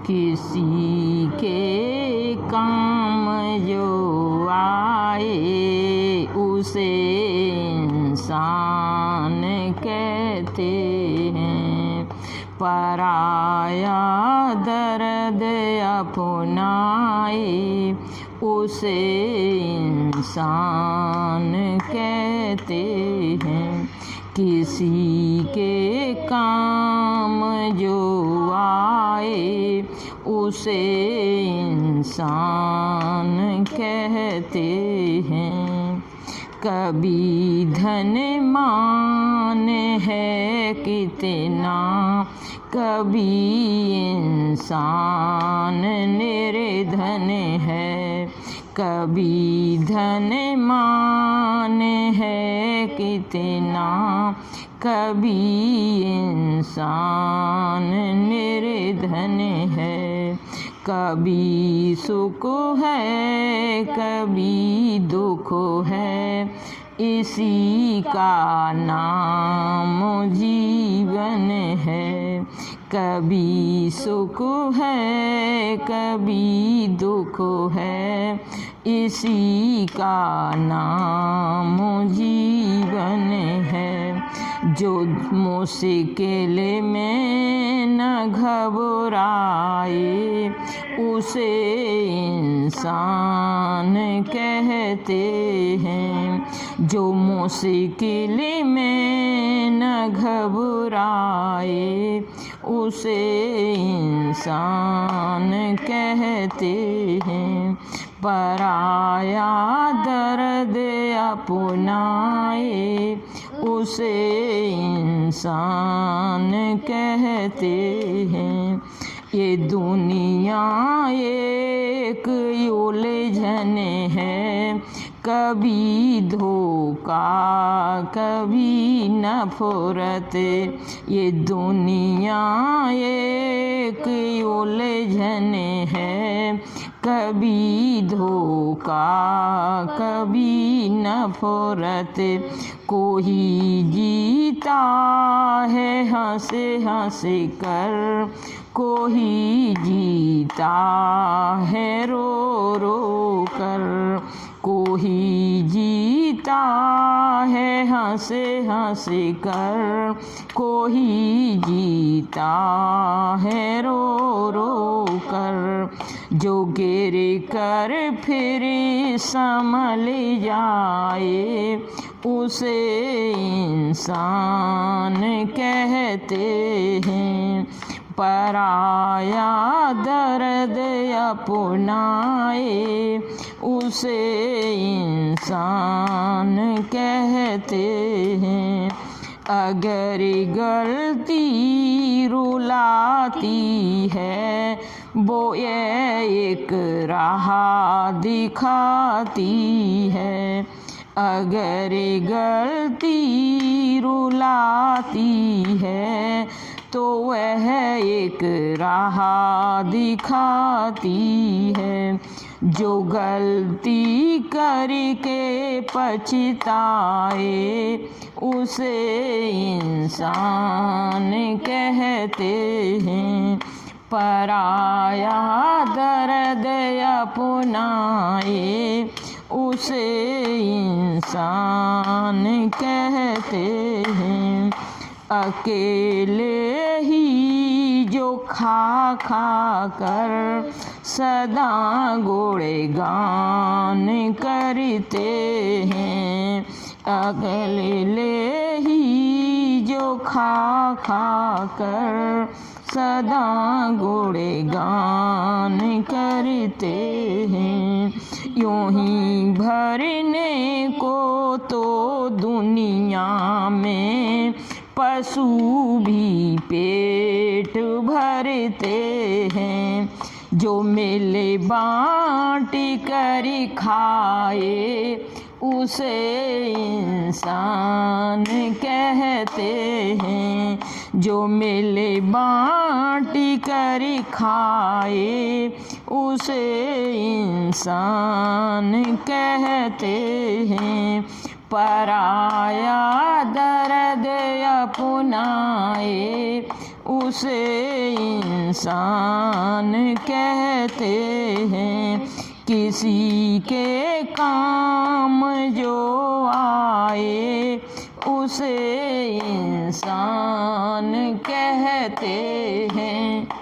किसी के काम जो आए उसे इंसान कहते हैं। पराया दर्द अपनाए उसे इंसान कहते हैं। किसी के काम जो आए उसे इंसान कहते हैं। कभी धन मान है कितना, कभी इंसान निर्धन है। कभी धन मान है कितना, कभी इंसान निर्धन है। कभी सुख है कभी दुख है, इसी का नाम जीवन है। कभी सुख है कभी दुख है, इसी का नाम जीवन है। जो मुश्किल में न घबराए उसे इंसान कहते हैं। जो मुश्किल में न घबराए उसे इंसान कहते हैं। पराया दर्द अपनाए उसे इंसान कहते हैं। ये दुनिया एक उलझन है, कभी धोखा कभी नफरत। ये दुनिया एक उलझन है, कभी धोखा कभी नफरत। कोई जीता है हंस हंस कर, कोई जीता है रो रो कर। कोई जीता है हंस हंस कर, कोई जीता है रो रो कर। जो गिर कर फिर संभल जाए उसे इंसान कहते हैं। पराया दर्द अपनाए उसे इंसान कहते हैं। अगर गलती रुलाती है वो एक राह दिखाती है। अगर गलती रुलाती है तो वह एक राह दिखाती है। जो गलती करके पछताए उसे इंसान कहते हैं। पराया दर्द अपनाए उसे इंसान कहते हैं। अकेले ही जो खा खा कर सदा गुणगान करते हैं। अकेले ही जो खा खा कर सदा गुणगान करते हैं। यूं ही भरने को तो दुनिया में पशु भी पेट भरते हैं। जो मिले बाँट कर खाए उसे इंसान कहते हैं। जो मिले बाँट कर खाए उसे इंसान कहते हैं। पराया दर्द अपनाए उसे इंसान कहते हैं। किसी के काम जो आए उसे इंसान कहते हैं।